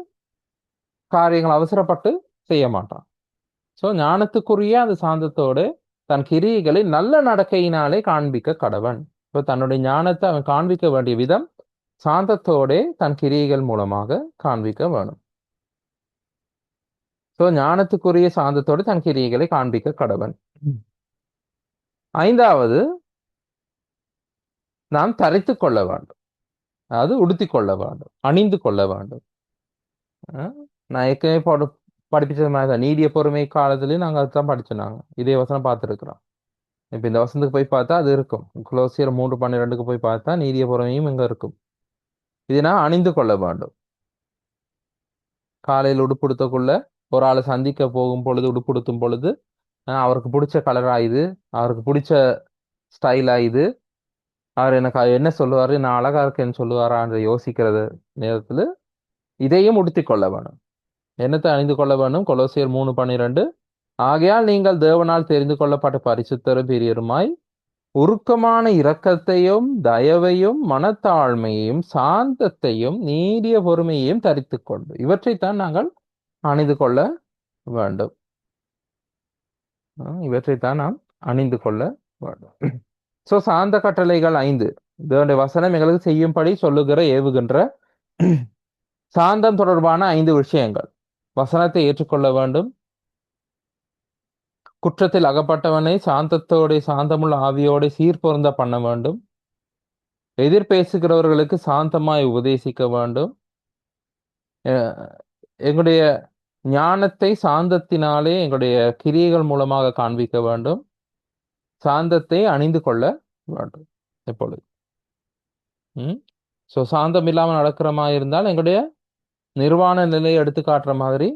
காரியங்கள் அவசரப்பட்டு செய்ய மாட்டான். சோ ஞானத்துக்குரிய அந்த சாந்தத்தோடு தன் கிரியைகளை நல்ல நடக்கையினாலே காண்பிக்க கடவன். இப்ப தன்னுடைய ஞானத்தை அவன் காண்பிக்க வேண்டிய விதம் சாந்தத்தோட தன் கிரியைகள் மூலமாக காண்பிக்க வேணும். சோ ஞானத்துக்குரிய சாந்தத்தோடு தன் கிரியைகளை காண்பிக்க கடவன். ஐந்தாவது, நாம் தரித்து கொள்ள வேண்டும், அதாவது உடுத்தி கொள்ள வேண்டும், அணிந்து கொள்ள வேண்டும். நான் ஏற்கனவே படிப்பிச்சது மாதிரி தான், நீடிய பொறுமை காலத்துலயும் நாங்க அதுதான் படிச்சோம். இதே வசனம் பார்த்துருக்கிறோம். இப்ப இந்த வசனத்துக்கு போய் பார்த்தா அது இருக்கும். கொலோசியர் 3:12 போய் பார்த்தா நீடிய பொறுமையும் இங்க இருக்கும். இதை நான் அணிந்து கொள்ள வேண்டும். காலையில் உடுப்படுத்தக்குள்ள ஒரு ஆளை சந்திக்க போகும் பொழுது, உடுப்படுத்தும் பொழுது அவருக்கு பிடிச்ச கலரா இது, அவருக்கு பிடிச்ச ஸ்டைலா இது, அவர் எனக்கு என்ன சொல்லுவாரு, நான் அழகா இருக்கேன்னு சொல்லுவாரான்ற யோசிக்கிறது நேரத்துல இதையும் உடுத்தி கொள்ள வேணும். என்னத்தை அணிந்து கொள்ள வேண்டும்? கொலோசியர் 3:12, ஆகையால் நீங்கள் தேவனால் தெரிந்து கொள்ளப்பட்ட பரிசுத்தரும் பெரியருமாய் உருக்கமான இரக்கத்தையும் தயவையும் மனத்தாழ்மையையும் சாந்தத்தையும் நீடிய பொறுமையையும் தரித்து கொண்டு இவற்றைத்தான் நாங்கள் அணிந்து கொள்ள வேண்டும். இவற்றைத்தான் நாம் அணிந்து கொள்ள வேண்டும். சோ சாந்த கட்டளைகள் 5, தேவனுடைய வசனம் எங்களுக்கு செய்யும்படி சொல்லுகிற ஏவுகின்ற சாந்தம் தொடர்பான 5 விஷயங்கள். வசனத்தை ஏற்றுக்கொள்ள வேண்டும், குற்றத்தில் அகப்பட்டவனை சாந்தத்தோட சாந்தமுள்ள ஆவியோட சீர்பொருந்த பண்ண வேண்டும், எதிர்பேசுகிறவர்களுக்கு சாந்தமாய் உபதேசிக்க வேண்டும், எங்களுடைய ஞானத்தை சாந்தத்தினாலே எங்களுடைய கிரியைகள் மூலமாக காண்பிக்க வேண்டும், சாந்தத்தை அணிந்து கொள்ள வேண்டும் எப்பொழுது. சோ சாந்தம் இல்லாமல் நடக்கிற மாதிரி இருந்தால் எங்களுடைய நிர்வாண நிலையை எடுத்து காட்டுற மாதிரி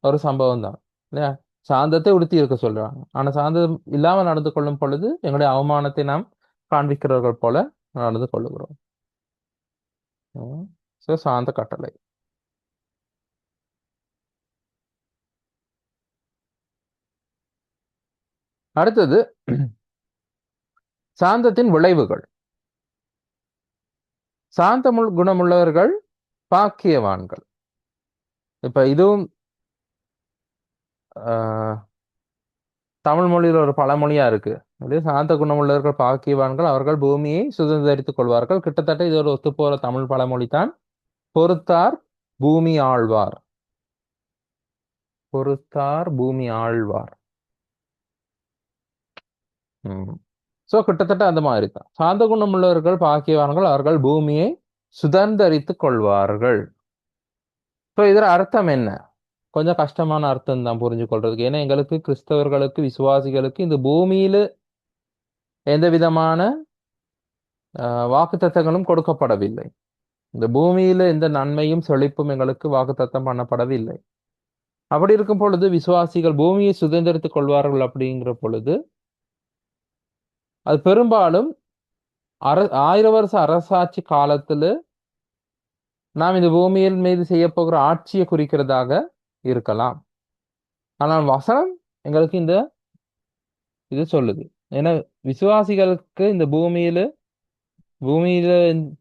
ஒரு சம்பவம் தான் இல்லையா? சாந்தத்தை உடுத்தி இருக்க சொல்றாங்க, ஆனா சாந்தம் இல்லாமல் நடந்து கொள்ளும் பொழுது எங்களுடைய அவமானத்தை நாம் காண்பிக்கிறவர்கள் போல நடந்து கொள்ளுகிறோம். சோ சாந்த கட்டளை. அடுத்தது சாந்தத்தின் விளைவுகள். சாந்த குணமுள்ளவர்கள் பாக்கியவான்கள். இப்ப இதுவும் தமிழ் மொழியில் ஒரு பழமொழியா இருக்கு. சாந்த குணமுள்ளவர்கள் பாக்கியவான்கள், அவர்கள் பூமியை சுதந்திரித்துக் கொள்வார்கள். கிட்டத்தட்ட இது ஒரு ஒத்து போற தமிழ் பழமொழி தான். பொறுத்தார் பூமி ஆழ்வார், பொறுத்தார் பூமி ஆழ்வார். சோ கிட்டத்தட்ட அந்த மாதிரி தான். சாந்த குணமுள்ளவர்கள் பாக்கியவான்கள், அவர்கள் பூமியை சுதந்திரித்துக் கொள்வார்கள். ஸோ இதோட அர்த்தம் என்ன? கொஞ்சம் கஷ்டமான அர்த்தம் தான் புரிஞ்சு கொள்றதுக்கு. ஏன்னா எங்களுக்கு கிறிஸ்தவர்களுக்கு, விசுவாசிகளுக்கு இந்த பூமியில எந்த விதமான வாக்குத்தத்தங்களும் கொடுக்கப்படவில்லை. இந்த பூமியில எந்த நன்மையும் செழிப்பும் எங்களுக்கு வாக்குத்தத்தம் பண்ணப்படவில்லை. அப்படி இருக்கும் பொழுது விசுவாசிகள் பூமியை சுதந்திரித்துக் கொள்வார்கள் அப்படிங்கிற பொழுது அது பெரும்பாலும் 1000 வருஷ அரசாட்சி காலத்துல நாம் இந்த பூமியின் மீது செய்ய போகிற ஆட்சியை குறிக்கிறதாக இருக்கலாம். ஆனால் வசனம் எங்களுக்கு இந்த இது சொல்லுது. ஏன்னா விசுவாசிகளுக்கு இந்த பூமியில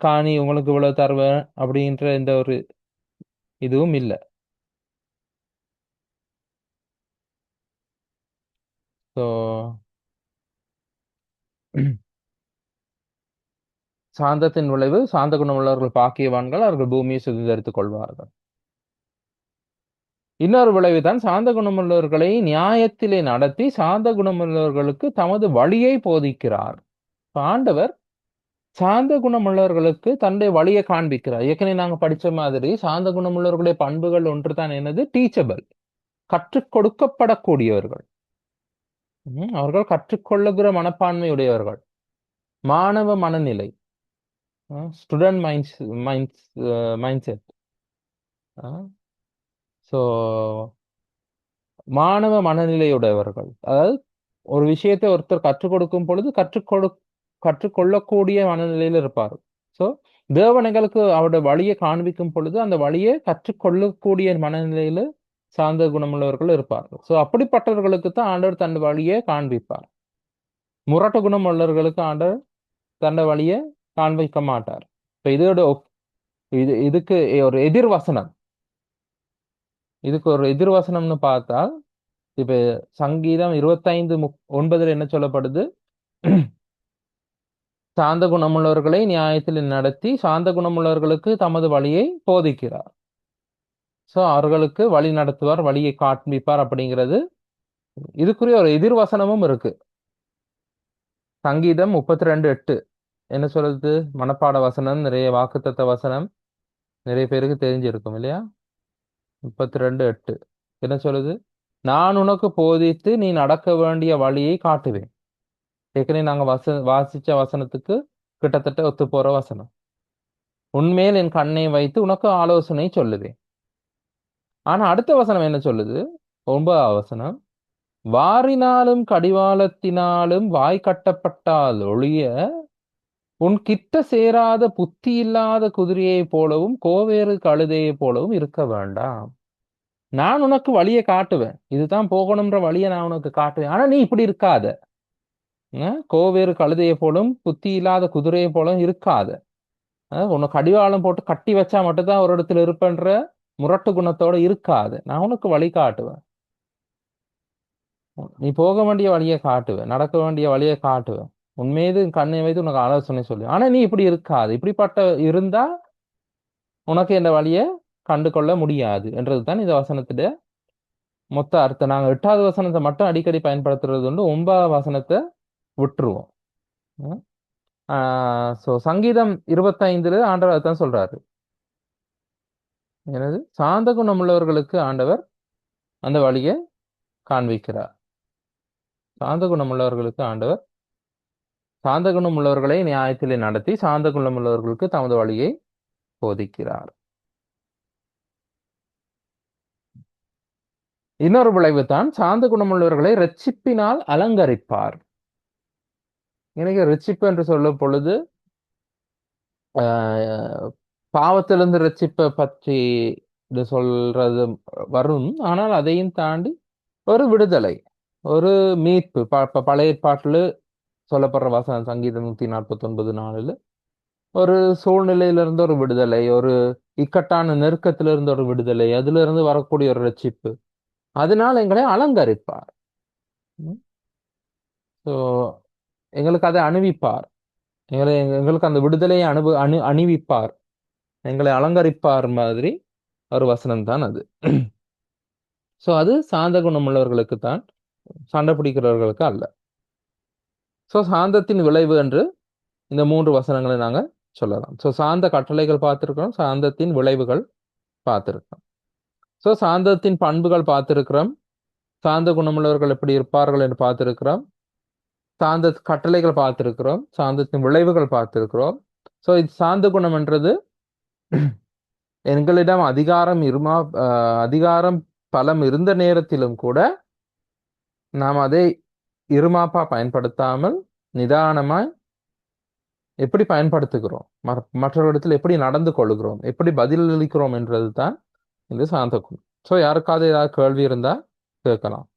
காணி உங்களுக்கு இவ்வளவு தருவேன் அப்படின்ற எந்த ஒரு இதுவும் இல்லை. ஸோ சாந்தத்தின் விளைவு, சாந்த குணமுள்ளவர்கள் பாக்கியவான்கள், அவர்கள் பூமியை சுதந்திரித்துக் கொள்வார்கள். இன்னொரு விளைவுதான் சாந்த குணமுள்ளவர்களை நியாயத்திலே நடத்தி சாந்த குணமுள்ளவர்களுக்கு தமது வழியை போதிக்கிறார். ஆண்டவர் சாந்த குணமுள்ளவர்களுக்கு தன்னுடைய வழியை காண்பிக்கிறார். ஏற்கனவே நாங்க படிச்ச மாதிரி சாந்த குணமுள்ளவர்களுடைய பண்புகள் ஒன்று தான் என்னது? டீச்சபிள், கற்றுக் கொடுக்கப்படக்கூடியவர்கள். அவர்கள் கற்றுக்கொள்ளுகிற மனப்பான்மை உடையவர்கள், மாணவ மனநிலை, ஸ்டூடெண்ட் மைண்ட் செட். ஸோ மாணவ மனநிலையுடையவர்கள், அதாவது ஒரு விஷயத்தை ஒருத்தர் கற்றுக் கொடுக்கும் பொழுது கற்றுக்கொள்ளக்கூடிய மனநிலையில் இருப்பார். ஸோ தேவன் எங்களுக்கு அவருடைய வழியை காண்பிக்கும் பொழுது அந்த வழியை கற்றுக்கொள்ளக்கூடிய மனநிலையில சார்ந்த குணமுள்ளவர்கள் இருப்பார்கள். ஸோ அப்படிப்பட்டவர்களுக்கு தான் ஆண்டவர் தன் வழியை காண்பிப்பார். முரட்டு குணம் உள்ளவர்களுக்கு ஆண்டவர் தன் வழியை காண்பிக்க மாட்டார். இப்போ இதுக்கு ஒரு எதிர்வசனம், இதுக்கு ஒரு எதிர்வசனம்னு பார்த்தால் இப்ப சங்கீதம் 25:9 என்ன சொல்லப்படுது? சாந்த குணமுள்ளவர்களை நியாயத்தில் நடத்தி சாந்த குணமுள்ளவர்களுக்கு தமது வழியை போதிக்கிறார். சோ அவர்களுக்கு வழி நடத்துவார், வழியை காண்பிப்பார் அப்படிங்கிறது. இதுக்குரிய ஒரு எதிர்வசனமும் இருக்கு. சங்கீதம் 32:8 என்ன சொல்றது? மனப்பாட வசனம், நிறைய வாக்குத்தத்த வசனம் நிறைய பேருக்கு தெரிஞ்சிருக்கும் இல்லையா? 32:8 என்ன சொல்லுது? நான் உனக்கு போதித்து நீ நடக்க வேண்டிய வழியை காட்டுவேன். ஏற்கனவே நாங்க வாசிச்ச வசனத்துக்கு கிட்டத்தட்ட ஒத்து போற வசனம். உன்மேல் என் கண்ணை வைத்து உனக்கு ஆலோசனை சொல்லுவேன். ஆனா அடுத்த வசனம் என்ன சொல்லுது? 9ஆவது வசனம், வாரினாலும் கடிவாளத்தினாலும் வாய் கட்டப்பட்டால் ஒழிய உன் கிட்ட சேராத புத்தி இல்லாத குதிரையைப் போலவும் கோவேறு கழுதையைப் போலவும் இருக்க வேண்டாம். நான் உனக்கு வழியை காட்டுவேன், இதுதான் போகணும்ன்ற வழியை நான் உனக்கு காட்டுவேன். ஆனா நீ இப்படி இருக்காத. கோவேறு கழுதையை போலும் புத்தி இல்லாத குதிரையை போலும் இருக்காத. உனக்கு கடிவாளம் போட்டு கட்டி வச்சா மட்டும்தான் ஒரு இடத்துல இருப்பன்ற முரட்டு குணத்தோட இருக்காது. நான் உனக்கு வழி காட்டுவேன், நீ போக வேண்டிய வழியை காட்டுவேன், நடக்க வேண்டிய வழியை காட்டுவேன், உன் மீது கண்ணை வைத்து உனக்கு ஆலோசனை சொல்லுவேன். ஆனா நீ இப்படி இருக்காது, இப்படிப்பட்ட இருந்தா உனக்கு இந்த வழியை கண்டு கொள்ள முடியாது என்றதுதான் இந்த வசனத்துடைய மொத்த அர்த்தம். நாங்க 8வது வசனத்தை மட்டும் அடிக்கடி பயன்படுத்துறது உண்டு, 9வது வசனத்தை விட்டுருவோம். சங்கீதம் 25 ஆண்டவர் தான் சொல்றாரு. எனது சாந்த குணம் உள்ளவர்களுக்கு ஆண்டவர் அந்த வழியை காண்பிக்கிறார். சாந்த குணம் உள்ளவர்களுக்கு ஆண்டவர் சாந்த குணம் உள்ளவர்களை நியாயத்திலே நடத்தி சாந்த குணம் உள்ளவர்களுக்கு தமது வழியை போதிக்கிறார். இன்னொரு விளைவு தான் சாந்த குணமுள்ளவர்களை ரட்சிப்பினால் அலங்கரிப்பார். எனக்கு ரட்சிப்பு என்று சொல்லும் பொழுது பாவத்திலிருந்து ரட்சிப்பை பற்றி இது சொல்றது வரும். ஆனால் அதையும் தாண்டி ஒரு விடுதலை, ஒரு மீட்பு. பழைய ஏற்பாட்டில் சொல்லப்படுற வசனம் சங்கீதம் 149:4 ஒரு சூழ்நிலையிலிருந்து ஒரு விடுதலை, ஒரு இக்கட்டான நெருக்கத்திலிருந்து ஒரு விடுதலை, அதுல இருந்து வரக்கூடிய ஒரு ரட்சிப்பு, அதனால் எங்களை அலங்கரிப்பார். ஸோ எங்களுக்கு அதை அணிவிப்பார், எங்களுக்கு அந்த விடுதலையை அணிவிப்பார், எங்களை அலங்கரிப்பார் மாதிரி ஒரு வசனம் தான் அது. ஸோ அது சாந்த குணம் உள்ளவர்களுக்கு தான், சண்டை பிடிக்கிறவர்களுக்கு அல்ல. ஸோ சாந்தத்தின் விளைவு என்று இந்த 3 வசனங்களை நாங்க சொல்லலாம். ஸோ சாந்த கட்டளைகள் பார்த்திருக்கிறோம், சாந்தத்தின் விளைவுகள் பார்த்திருக்கிறோம். ஸோ சாந்தத்தின் பண்புகள் பார்த்திருக்கிறோம், சாந்த குணமுள்ளவர்கள் எப்படி இருப்பார்கள் என்று பார்த்திருக்கிறோம், சாந்த கட்டளைகள் பார்த்திருக்கிறோம், சாந்தத்தின் விளைவுகள் பார்த்திருக்கிறோம். ஸோ இது சாந்த குணம் என்றது எங்களிடம் அதிகாரம் பலம் இருந்த நேரத்திலும் கூட நாம் அதை இருமாப்பா பயன்படுத்தாமல் நிதானமாய் எப்படி பயன்படுத்துகிறோம், மற்றவர்களிடத்தில் எப்படி நடந்து கொள்கிறோம், எப்படி பதிலளிக்கிறோம் என்றது தான் இந்த சாந்த குணம். ஸோ யாருக்காவது ஏதாவது கேள்வி இருந்தா கேட்கலாம்.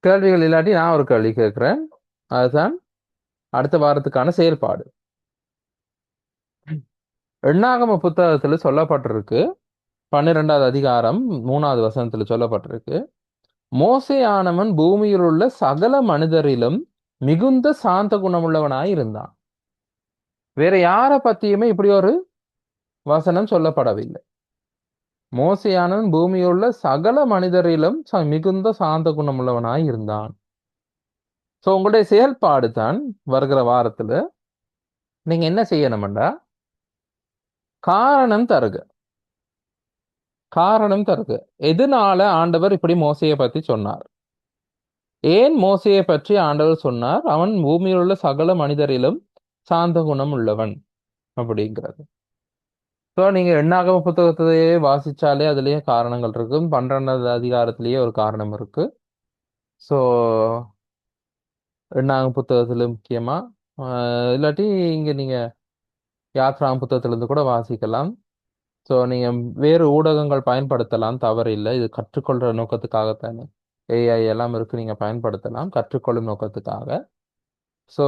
கேள்விகள் இல்லாட்டி நான் ஒரு கேள்வி கேட்கிறேன். அதுதான் அடுத்த வாரத்துக்கான செயல்பாடு. எண்ணாகம புத்தகத்துல சொல்லப்பட்டிருக்கு, 12வது அதிகாரம் 3வது வசனத்துல சொல்லப்பட்டிருக்கு, மோசேயானவன் பூமியில் உள்ள சகல மனிதரிலும் மிகுந்த சாந்த குணமுள்ளவனாய் இருந்தான். வேற யார பத்தியுமே இப்படி ஒரு வசனம் சொல்லப்படவில்லை. மோசேயானவன் பூமியில் உள்ள சகல மனிதரிலும் மிகுந்த சாந்த குணமுள்ளவனாய் இருந்தான். சோ உங்களுடைய செயல்பாடு தான் வருகிற வாரத்துல நீங்க என்ன செய்யணும்டா, காரணம் தருக. காரணம் தருக, எதனால ஆண்டவர் இப்படி மோசையை பத்தி சொன்னார், ஏன் மோசையை பற்றி ஆண்டவர் சொன்னார் அவன் பூமியில் உள்ள சகல மனிதரிலும் சாந்த குணம் உள்ளவன் அப்படிங்கிறது. ஸோ நீங்க எண்ணாகம புத்தகத்தையே வாசிச்சாலே அதுலயே காரணங்கள் இருக்கு. 12வது அதிகாரத்திலேயே ஒரு காரணம் இருக்கு. ஸோ எண்ணாகம புத்தகத்துல முக்கியமா இல்லாட்டி இங்க நீங்க யாத்ராம் புத்தகத்திலிருந்து கூட வாசிக்கலாம். ஸோ நீங்க வேறு ஊடகங்கள் பயன்படுத்தலாம், தவறு இல்லை. இது கற்றுக்கொள்ற நோக்கத்துக்காகத்தானே ஏஐ எல்லாம் இருக்கு, நீங்க பயன்படுத்தலாம் கற்றுக்கொள்ளும் நோக்கத்துக்காக. ஸோ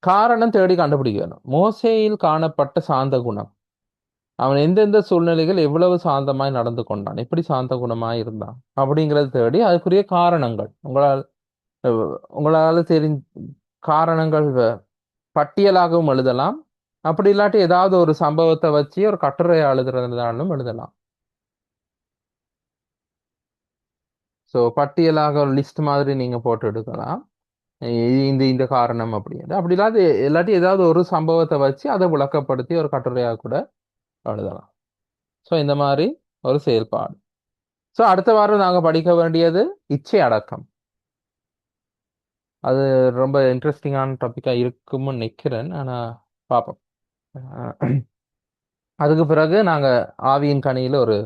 காரணம் தேடி கண்டுபிடிக்கணும். மோசேயில் காணப்பட்ட சாந்த குணம் அவன் எந்தெந்த சூழ்நிலைகள் எவ்வளவு சாந்தமாய் நடந்து கொண்டான், எப்படி சாந்த குணமாய் இருந்தான் அப்படிங்கறது தேடி அதுக்குரிய காரணங்கள் உங்களால காரணங்கள் பட்டியலாகவும் எழுதலாம். அப்படி இல்லாட்டி ஏதாவது ஒரு சம்பவத்தை வச்சு ஒரு கட்டுரை எழுதுறதுனாலும் எழுதலாம். ஸோ பட்டியலாக ஒரு லிஸ்ட் மாதிரி நீங்க போட்டு எடுக்கலாம். இந்த இந்த காரணம் அப்படின்னு அப்படி இல்லாத இல்லாட்டி ஏதாவது ஒரு சம்பவத்தை வச்சு அதை விளக்கப்படுத்தி ஒரு கட்டுரையாக கூட எழுதலாம். ஸோ இந்த மாதிரி ஒரு செயல்பாடு. ஸோ அடுத்த வாரம் நாங்க படிக்க வேண்டியது இச்சை அடக்கம். அது ரொம்ப இன்ட்ரெஸ்டிங்கான டாபிக்கா இருக்கும்னு நினைக்கிறேன். ஆனா பார்ப்போம். அதுக்கு பிறகு நாங்க ஆவியின் கனியில ஒரு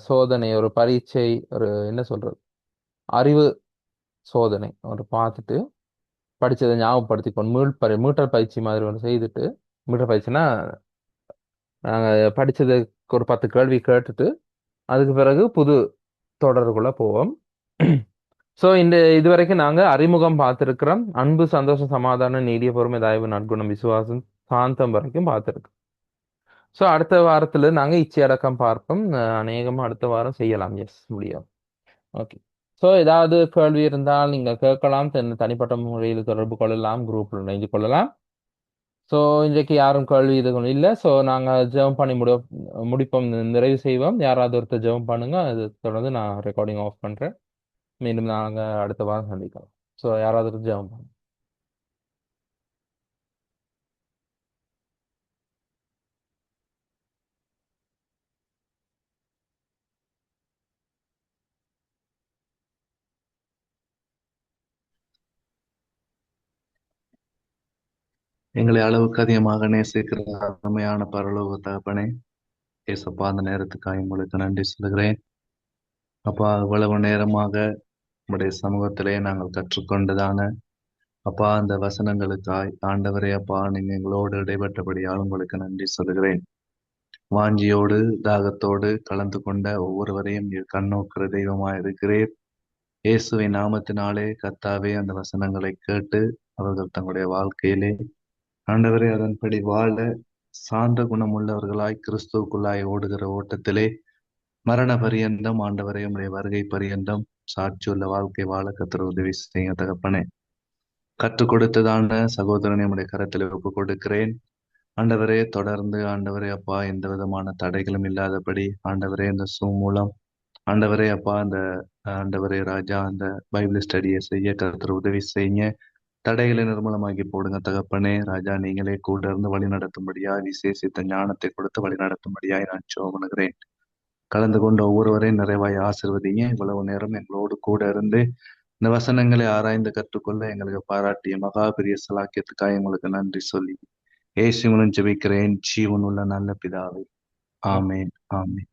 சோதனை, ஒரு பரீட்சை, ஒரு என்ன சொல்றது, அறிவு சோதனை ஒரு பார்த்துட்டு படிச்சதை ஞாபகப்படுத்திக்கணும். மீட்டல் பயிற்சி மாதிரி ஒன்று செய்துட்டு, மீட்டல் பயிற்சினா நாங்க படிச்சதுக்கு ஒரு 10 கேள்வி கேட்டுட்டு அதுக்கு பிறகு புது தொடருக்குள்ள போவோம். ஸோ இதுவரைக்கும் நாங்க அறிமுகம் பார்த்திருக்கிறோம். அன்பு, சந்தோஷம், சமாதானம், நீடிய பொறுமை, தயவு, நற்குணம், விசுவாசம், சாந்தம் வரைக்கும் பார்த்திருக்கோம். ஸோ அடுத்த வாரத்துல நாங்க இச்சை அடக்கம் பார்ப்போம். அநேகமா அடுத்த வாரம் செய்யலாம். எஸ், முடியும். ஓகே. ஸோ ஏதாவது கேள்வி இருந்தால் நீங்க கேட்கலாம். தனிப்பட்ட முறையில் தொடர்பு கொள்ளலாம். குரூப்ல இணைந்து கொள்ளலாம். ஸோ இன்றைக்கு யாரும் கேள்வி இதுவும் இல்லை. ஸோ நாங்க ஜெபம் பண்ணி முடிப்போம், நிறைவு செய்வோம். யாராவது ஒருத்தர் ஜெபம் பண்ணுங்க. அது தொடர்ந்து நான் ரெக்கார்டிங் ஆஃப் பண்றேன். மீண்டும் நாங்க அடுத்த வாரம் சந்திக்கலாம். ஸோ யாராவது ஒருத்தர் ஜெபம் பண்ணுங்க. எங்களை அளவுக்கு அதிகமாக நேசிக்கிற அருமையான பரலோக தகப்பனே, ஏசப்பா, அந்த நேரத்துக்காக உங்களுக்கு நன்றி சொல்கிறேன். அப்பா, இவ்வளவு நேரமாக உங்களுடைய சமூகத்திலே நாங்கள் கற்றுக்கொண்டதான அப்பா அந்த வசனங்களுக்காய் ஆண்டவரே அப்பா, நீங்க எங்களோடு இடைப்பட்டபடியால் உங்களுக்கு நன்றி சொல்கிறேன். வாஞ்சியோடு தாகத்தோடு கலந்து கொண்ட ஒவ்வொருவரையும் நீர் கண்ணோக்கிற தெய்வமாய் இருக்கிறீர். இயேசுவின் நாமத்தினாலே கர்த்தாவே, அந்த வசனங்களை கேட்டு அவர்கள் தங்களுடைய வாழ்க்கையிலே ஆண்டவரே அதன்படி வாழ சாந்த குணமுள்ளவர்களாய் கிறிஸ்துவுக்குள்ளாய் ஓடுகிற ஓட்டத்திலே மரண பரியந்தம் ஆண்டவரே உடைய வருகை பரியந்தம் சாட்சியுள்ள வாழ்க்கை வாழ கர்த்தர் உதவி செய்ய தகப்பனே. கற்றுக் கொடுத்ததான சகோதரனை உடைய கரத்தில் ஒப்புக் கொடுக்கிறேன். ஆண்டவரே, தொடர்ந்து ஆண்டவரே அப்பா, எந்த விதமான தடைகளும் இல்லாதபடி ஆண்டவரே இந்த மூலம் ஆண்டவரே அப்பா, அந்த ஆண்டவரே ராஜா, அந்த பைபிள் ஸ்டடியை செய்ய கர்த்தர் உதவி செய்ய, தடைகளை நிர்மூலமாக்கி போடுங்க தகப்பனே. ராஜா, நீங்களே கூட இருந்து வழி நடத்தும்படியாய் விசேஷித்த ஞானத்தை கொடுத்து வழி நடத்தும்படியாய் நான் ஜெபம் கலந்து கொண்ட ஒவ்வொருவரையும் நிறைவாய் ஆசிர்வதிங்க. இவ்வளவு நேரம் எங்களோடு கூட இருந்து இந்த வசனங்களை ஆராய்ந்து கற்றுக்கொள்ள எங்களுக்கு பாராட்டிய மகா பெரிய சலாக்கியத்துக்காக எங்களுக்கு நன்றி சொல்லி இயேசுவின் ஜெபிக்கிறேன், ஜீவனுள்ள நல்ல பிதாவே. ஆமேன், ஆமேன்.